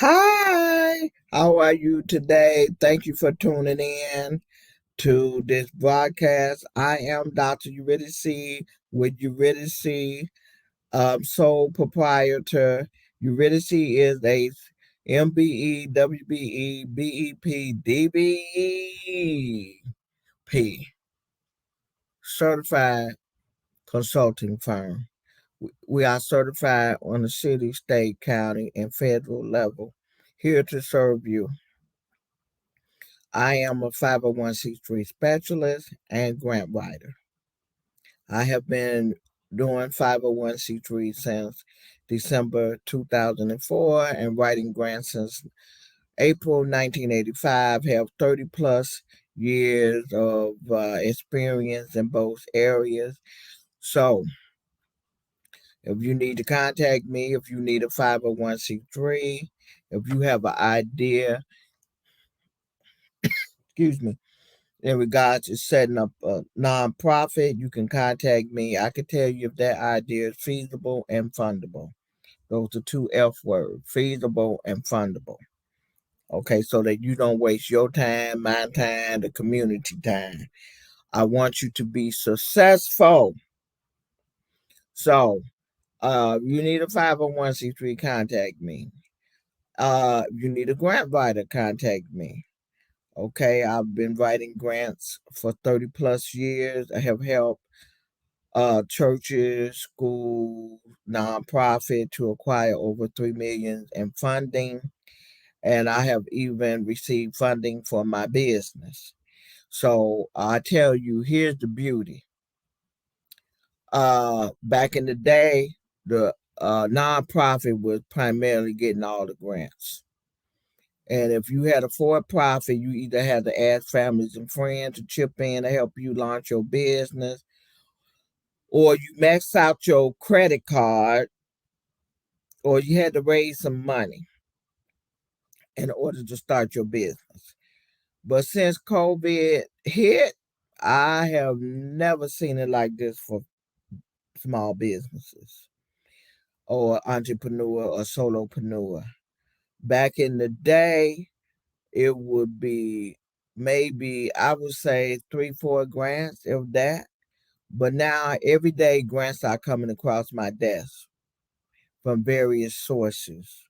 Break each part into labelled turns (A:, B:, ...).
A: Hi, how are you today? Thank you for tuning in to this broadcast. I am Dr. Eurydice with Eurydice, sole proprietor. Eurydice is a MBE, WBE, BEP, DBEP certified consulting firm. We are certified on the city, state, county, and federal level, here to serve you. I am a 501c3 specialist and grant writer. I have been doing 501c3 since December 2004 and writing grants since April 1985. Have 30 plus years of experience in both areas. So, if you need to contact me, if you need a 501c3, if you have an idea, excuse me, in regards to setting up a nonprofit, you can contact me. I can tell you if that idea is feasible and fundable. Those are two F words, feasible and fundable. Okay, so that you don't waste your time, my time, the community time. I want you to be successful. So, you need a 501c3, contact me. You need a grant writer, contact me. Okay, I've been writing grants for 30 plus years. I have helped churches, schools, nonprofit to acquire over 3 million in funding, and I have even received funding for my business. So I tell you, here's the beauty. Back in the day, the nonprofit was primarily getting all the grants. And if you had a for profit, you either had to ask families and friends to chip in to help you launch your business, or you maxed out your credit card, or you had to raise some money in order to start your business. But since COVID hit, I have never seen it like this for small businesses or entrepreneur or solopreneur. Back in the day, it would be maybe, I would say, 3, 4 grants, if that. But now every day grants are coming across my desk from various sources.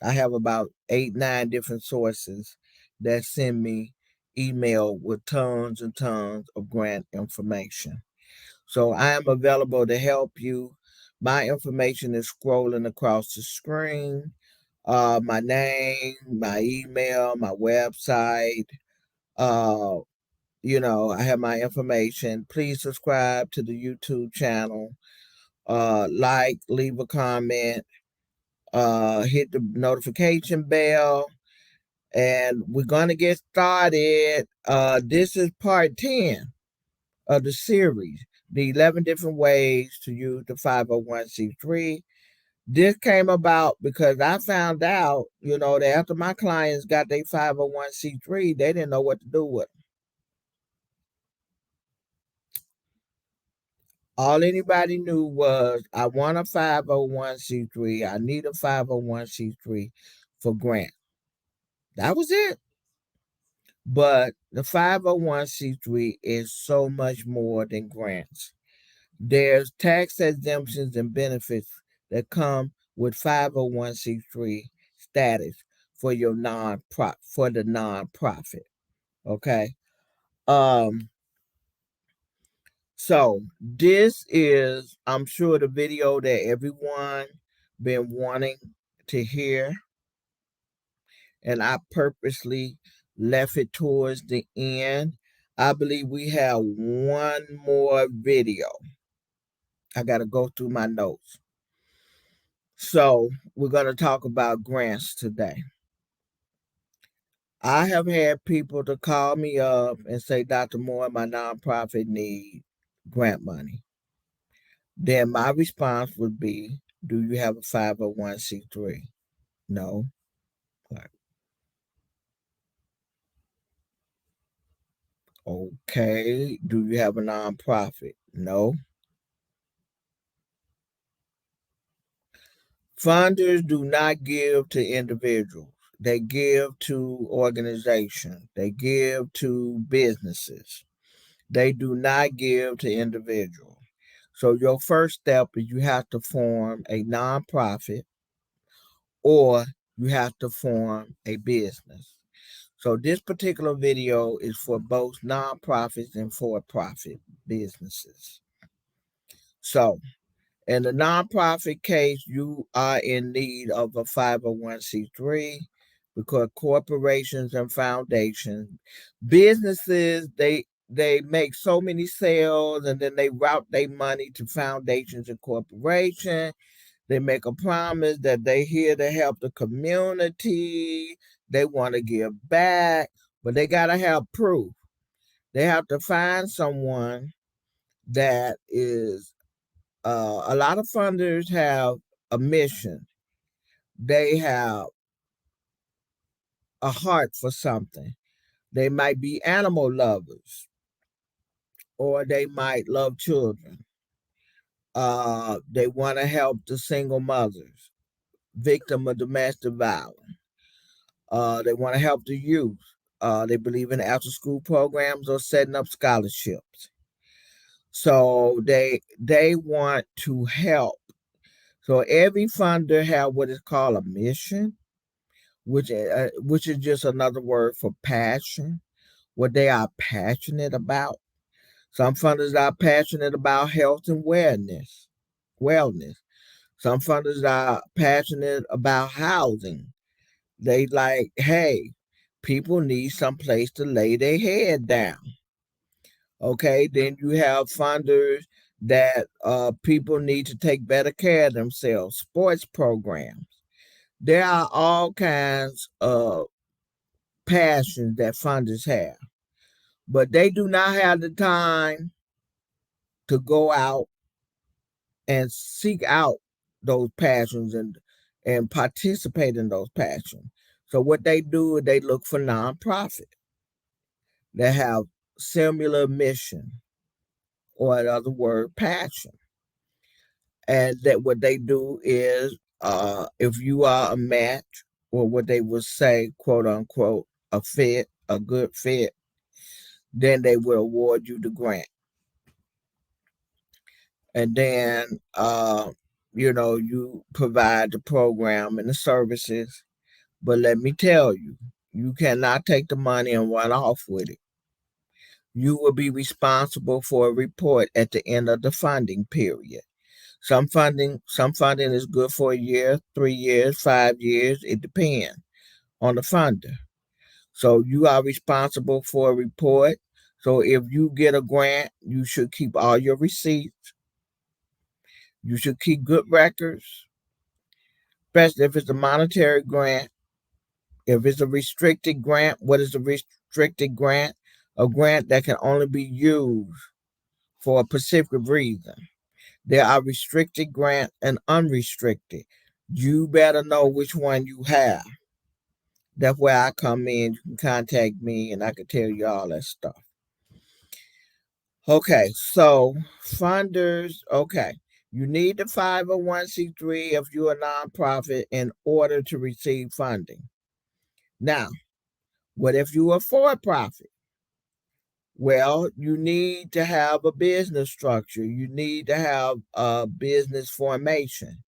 A: I have about 8, 9 different sources that send me email with tons and tons of grant information. So I am available to help you. My information is scrolling across the screen. My name, my email, my website. Uh, I have my information. Please subscribe to the YouTube channel. Leave a comment, hit the notification bell, and we're gonna get started. This is part 10 of the series, the 11 different ways to use the 501c3. This came about because I found out, that after my clients got their 501c3, they didn't know what to do with it. All anybody knew was, I want a 501c3. I need a 501c3 for grant. That was it. But the 501c3 is so much more than grants. There's tax exemptions and benefits that come with 501c3 status for your the nonprofit. Okay. Um, so this is, I'm sure, the video that everyone been wanting to hear, and I purposely left it towards the end. I believe we have one more video. I got to go through my notes. So we're going to talk about grants today. I have had people to call me up and say, Dr. Moore, my nonprofit need grant money. Then my response would be, do you have a 501c3? No. Okay. Do you have a nonprofit? No. Funders do not give to individuals. They give to organizations. They give to businesses. They do not give to individuals. So your first step is you have to form a nonprofit or you have to form a business. So this particular video is for both nonprofits and for-profit businesses. So in the nonprofit case, you are in need of a 501c3 because corporations and foundations, businesses, they make so many sales and then they route their money to foundations and corporations. They make a promise that they're here to help the community. They want to give back, but they got to have proof. They have to find someone that is, a lot of funders have a mission. They have a heart for something. They might be animal lovers or they might love children. They want to help the single mothers, victim of domestic violence. They want to help the youth. They believe in after school programs or setting up scholarships. So they want to help. So every funder have what is called a mission, which is just another word for passion. What they are passionate about. Some funders are passionate about health and wellness. Wellness. Some funders are passionate about housing. They like, hey, people need some place to lay their head down. Okay, then you have funders that people need to take better care of themselves, sports programs. There are all kinds of passions that funders have, but they do not have the time to go out and seek out those passions and participate in those passions. So what they do is they look for nonprofit that have similar mission, or in other word, passion. And that what they do is, if you are a match, or what they would say, quote unquote, a fit, a good fit, then they will award you the grant. And then, you provide the program and the services. But let me tell you, you cannot take the money and run off with it. You will be responsible for a report at the end of the funding period. Some funding is good for a year, 3 years, 5 years. It depends on the funder. So you are responsible for a report. So if you get a grant, you should keep all your receipts. You should keep good records, especially if it's a monetary grant. If it's a restricted grant, what is a restricted grant? A grant that can only be used for a specific reason. There are restricted grants and unrestricted. You better know which one you have. That's where I come in. You can contact me and I can tell you all that stuff. Okay, so funders, okay. You need the 501c3 if you're a nonprofit in order to receive funding. Now, what if you're a for profit? Well, you need to have a business structure. You need to have a business formation.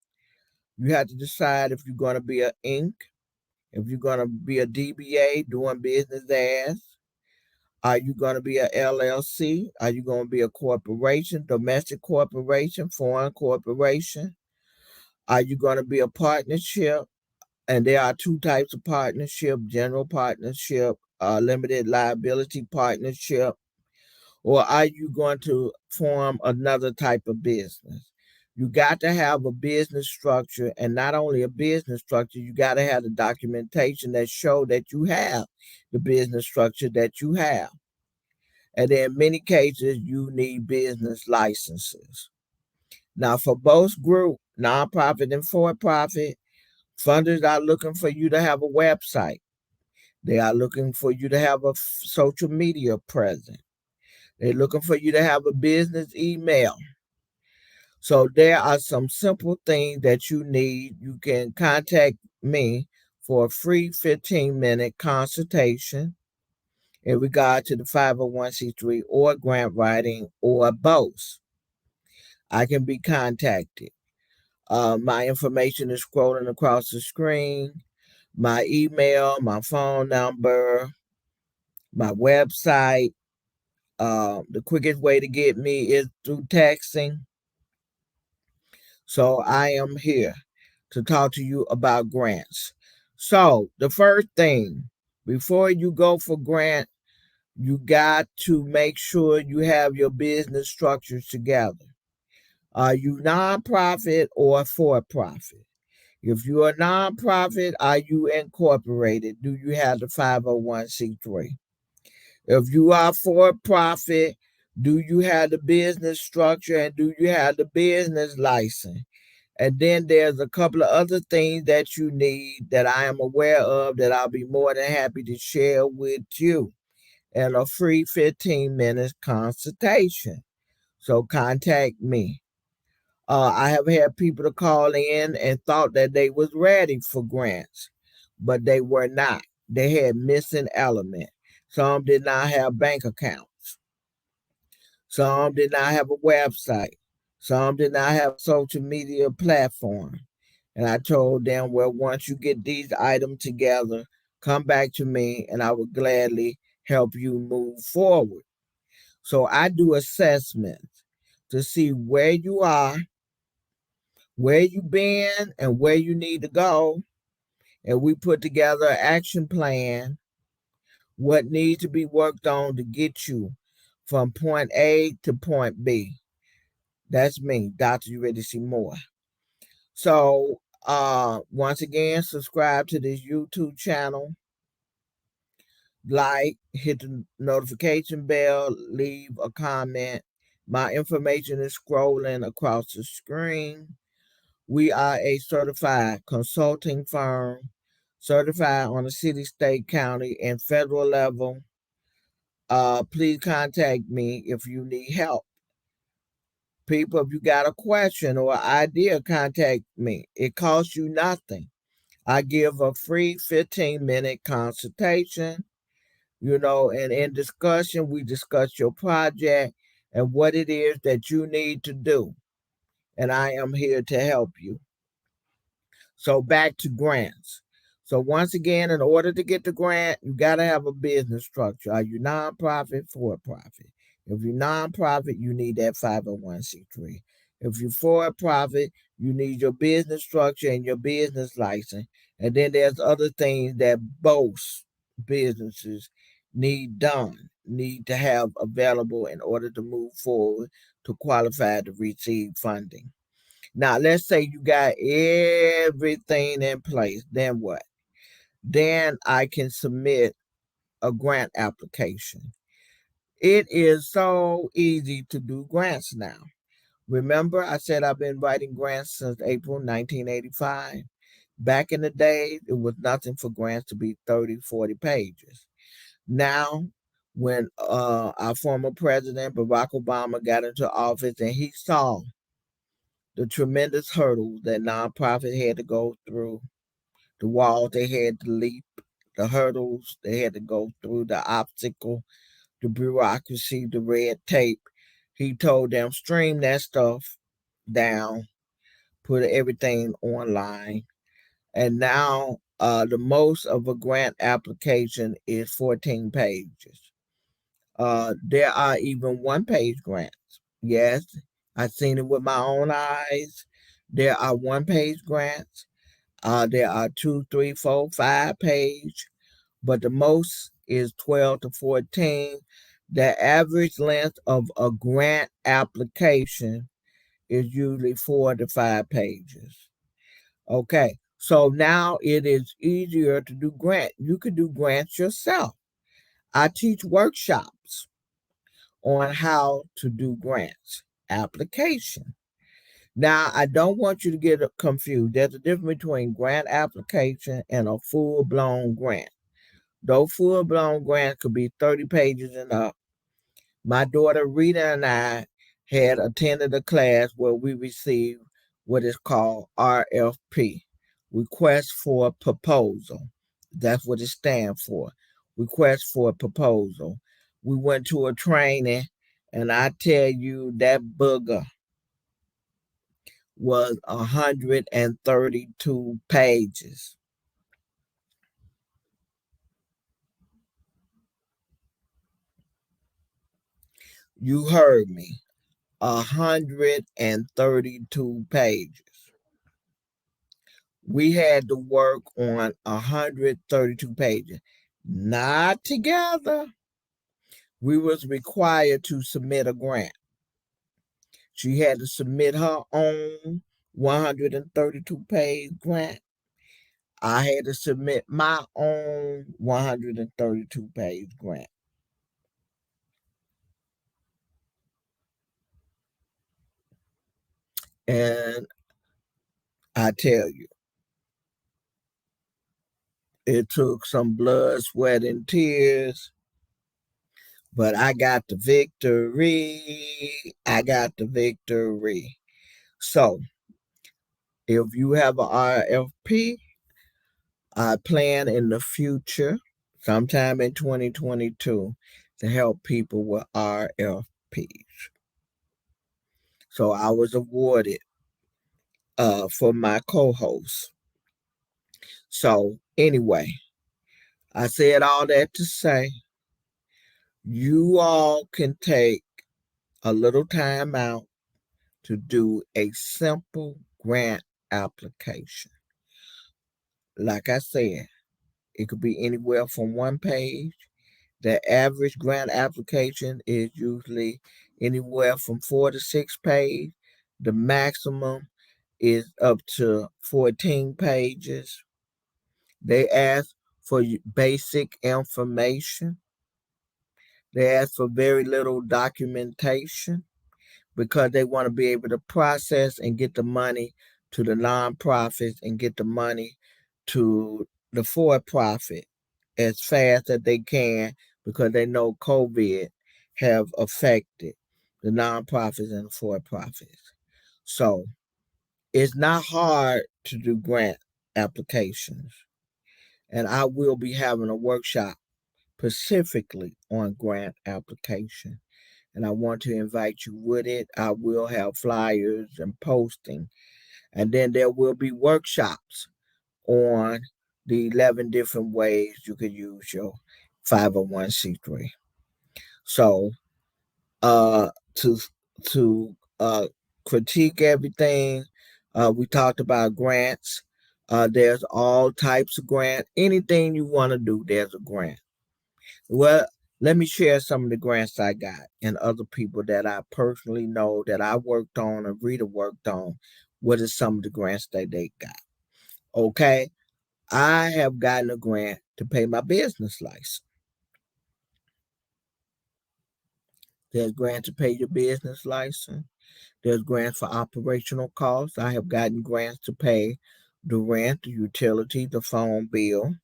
A: You have to decide if you're going to be an Inc., if you're going to be a DBA, doing business as. Are you going to be a LLC? Are you going to be a corporation, domestic corporation, foreign corporation? Are you going to be a partnership? And there are two types of partnership: general partnership, limited liability partnership. Or are you going to form another type of business? You got to have a business structure, and not only a business structure, you got to have the documentation that show that you have the business structure that you have. And in many cases, you need business licenses. Now, for both group, nonprofit and for-profit, funders are looking for you to have a website. They are looking for you to have a social media presence. They're looking for you to have a business email. So there are some simple things that you need. You can contact me for a free 15-minute consultation in regard to the 501c3 or grant writing or both. I can be contacted. My information is scrolling across the screen. My email, my phone number, my website. The quickest way to get me is through texting. So I am here to talk to you about grants. So the first thing, before you go for grant, you got to make sure you have your business structures together. Are you nonprofit or for profit? If you're a nonprofit, are you incorporated? Do you have the 501c3? If you are for profit, do you have the business structure and do you have the business license? And then there's a couple of other things that you need that I am aware of that I'll be more than happy to share with you in a free 15 minutes consultation. So contact me. I have had people to call in and thought that they was ready for grants, but they were not. They had missing element. Some did not have bank accounts. Some did not have a website. Some did not have a social media platform. And I told them, well, once you get these items together, come back to me and I will gladly help you move forward. So I do assessments to see where you are, where you've been, and where you need to go. And we put together an action plan, what needs to be worked on to get you from point A to point B. That's me, Dr. You Ready to See More. So once again, subscribe to this YouTube channel, like, hit the notification bell, leave a comment. My information is scrolling across the screen. We are a certified consulting firm, certified on the city, state, county, and federal level. Please contact me if you need help. People, if you got a question or idea, contact me. It costs you nothing. I give a free 15-minute consultation, and in discussion, we discuss your project and what it is that you need to do. And I am here to help you. So back to grants. So once again, in order to get the grant, you got to have a business structure. Are you nonprofit, for profit? If you're nonprofit, you need that 501c3. If you're for profit, you need your business structure and your business license. And then there's other things that both businesses need to have available in order to move forward to qualify to receive funding. Now, let's say you got everything in place. Then what? Then I can submit a grant application. It is so easy to do grants now. Remember, I said I've been writing grants since April 1985. Back in the day, it was nothing for grants to be 30, 40 pages. Now, when our former president, Barack Obama, got into office and he saw the tremendous hurdles that nonprofits had to go through, the walls they had to leap, the hurdles they had to go through, the obstacle, the bureaucracy, the red tape. He told them, stream that stuff down, put everything online. And now the most of a grant application is 14 pages. There are even one-page grants. Yes, I've seen it with my own eyes. There are one-page grants. There are 2, 3, 4, 5 page, but the most is 12 to 14. The average length of a grant application is usually 4 to 5 pages. Okay, so now it is easier to do grant. You could do grants yourself. I teach workshops on how to do grants application. Now, I don't want you to get confused. There's a difference between grant application and a full-blown grant. Those full-blown grants could be 30 pages and up. My daughter Rita and I had attended a class where we received what is called RFP, Request for Proposal. That's what it stands for, Request for Proposal. We went to a training, and I tell you, that booger was 132 pages. You heard me. 132 pages. We had to work on 132 pages. Not together. We was required to submit a grant. She had to submit her own 132-page grant. I had to submit my own 132-page grant. And I tell you, it took some blood, sweat, and tears, but I got the victory. I got the victory. So, if you have an RFP, I plan in the future, sometime in 2022, to help people with RFPs. So I was awarded for my co-host. So anyway, I said all that to say you all can take a little time out to do a simple grant application. Like I said, it could be anywhere from one page. The average grant application is usually anywhere from 4 to 6 pages. The maximum is up to 14 pages. They ask for basic information. They ask for very little documentation because they want to be able to process and get the money to the nonprofits and get the money to the for-profit as fast as they can, because they know COVID have affected the nonprofits and the for-profits. So it's not hard to do grant applications. And I will be having a workshop specifically on grant application. And I want to invite you with it. I will have flyers and posting. And then there will be workshops on the 11 different ways you could use your 501c3. So uh to to critique everything, we talked about grants. There's all types of grant. Anything you want to do, there's a grant. Well, let me share some of the grants I got and other people that I personally know that I worked on and Rita worked on. What are some of the grants that they got? Okay, I have gotten a grant to pay my business license. There's grant to pay your business license. There's grants for operational costs. I have gotten grants to pay the rent, the utility, the phone bill,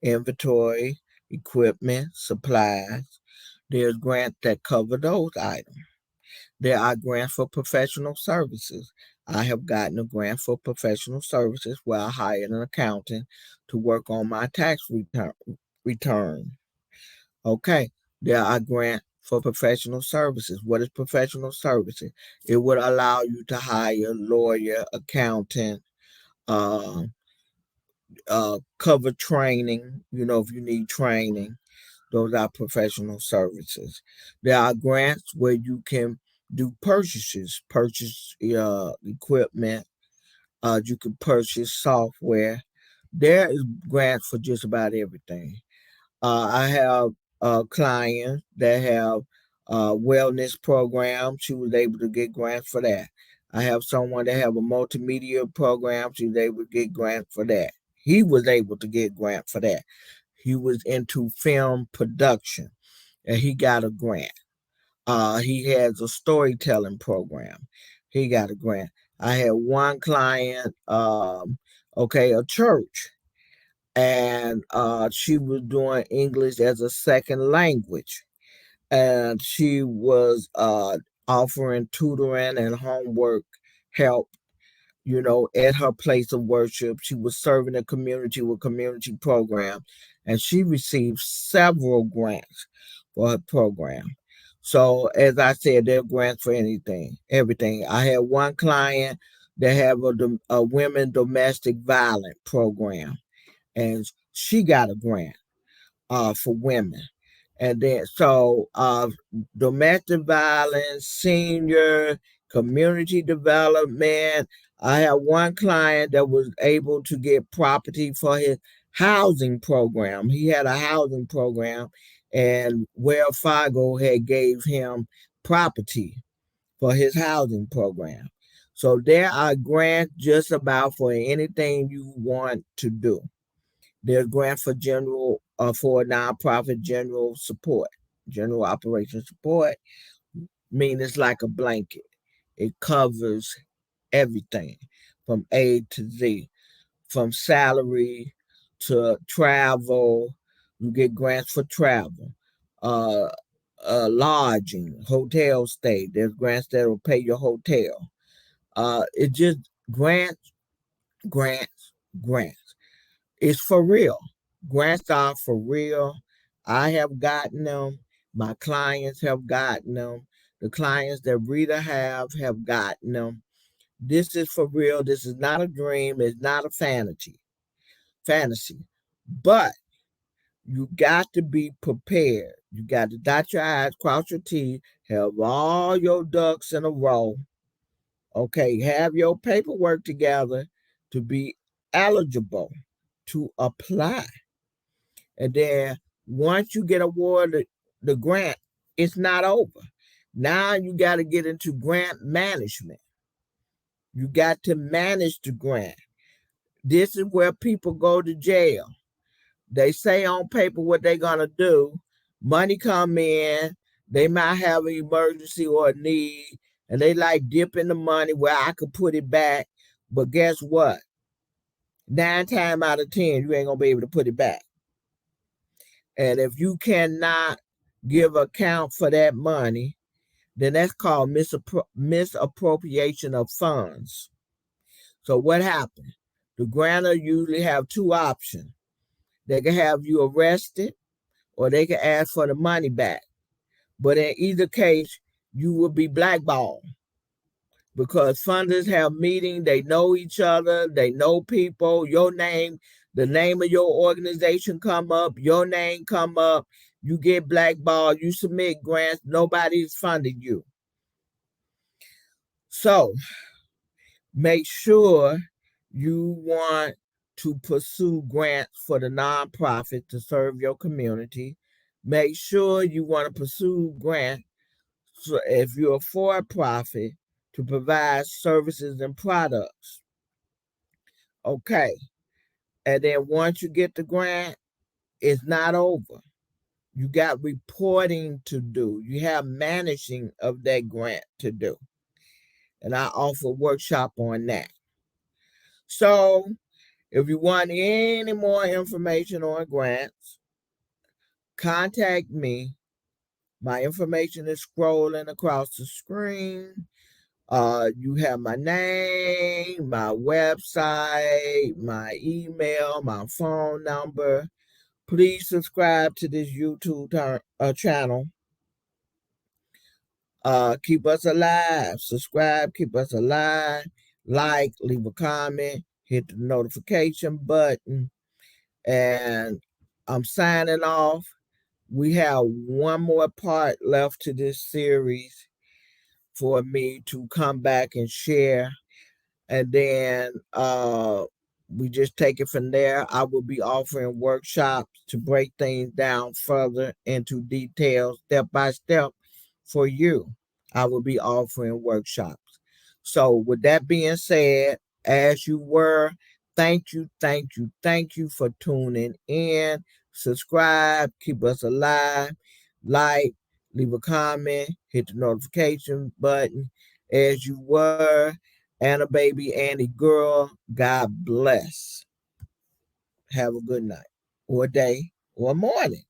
A: inventory, equipment, supplies. There's grants that cover those items. There are grants for professional services. I have gotten a grant for professional services where I hired an accountant to work on my tax return. Okay, there are grants for professional services. What is professional services? It would allow you to hire a lawyer, accountant, uh, cover training. If you need training, those are professional services. There are grants where you can do purchases, purchase equipment. You can purchase software. There is grants for just about everything. I have clients that have wellness programs. She was able to get grants for that. I have someone that have a multimedia program. She was able to get grants for that. He was able to get grant for that. He was into film production and he got a grant. He has a storytelling program. He got a grant. I had one client, a church, and she was doing English as a second language. And she was offering tutoring and homework help, at her place of worship. She was serving the community with community programs, and she received several grants for her program. So, as I said, there are grants for everything. I had one client that have a women domestic violence program, and she got a grant for women. And then, domestic violence, senior, community development. I have one client that was able to get property for his housing program. He had a housing program, and Wells Fargo had gave him property for his housing program. So there are grants just about for anything you want to do. There's grant for nonprofit general operation support. Mean it's like a blanket. It covers everything from A to Z, from salary to travel. You get grants for travel, uh, lodging, hotel stay. There's grants that will pay your hotel. It just grants, grants, grants. It's for real. Grants are for real. I have gotten them. My clients have gotten them. The clients that Rita have gotten them. This is for real. This is not a dream. It's not a fantasy. But you got to be prepared. You got to dot your I's, cross your T's, have all your ducks in a row. Okay, have your paperwork together to be eligible to apply. And then once you get awarded the grant, it's not over. Now you got to get into grant management. You got to manage the grant. This is where people go to jail. They say on paper what they're going to do. Money come in. They might have an emergency or a need, and they like dipping the money where I could put it back. But guess what? 9 times out of 10, you ain't going to be able to put it back. And if you cannot give account for that money, then that's called misappropriation of funds. So what happens? The grantor usually have two options. They can have you arrested, or they can ask for the money back. But in either case, you will be blackballed, because funders have meetings, they know each other, they know people, your name, the name of your organization come up, your name come up, you get blackballed, you submit grants, nobody's funding you. So make sure you want to pursue grants for the nonprofit to serve your community. Make sure you want to pursue grants if you're a for-profit to provide services and products. Okay. And then once you get the grant, it's not over. You got reporting to do. You have managing of that grant to do. And I offer a workshop on that. So if you want any more information on grants, contact me. My information is scrolling across the screen. You have my name, my website, my email, my phone number. Please subscribe to this YouTube channel. Keep us alive. Subscribe, keep us alive. Like, leave a comment, hit the notification button. And I'm signing off. We have one more part left to this series for me to come back and share. And then we just take it from there. I will be offering workshops to break things down further into details, step by step for you. I will be offering workshops. So with that being said, as you were, thank you for tuning in. Subscribe, keep us alive, like, leave a comment, hit the notification button. As you were, Anna baby, Annie girl, God bless. Have a good night, or day, or morning.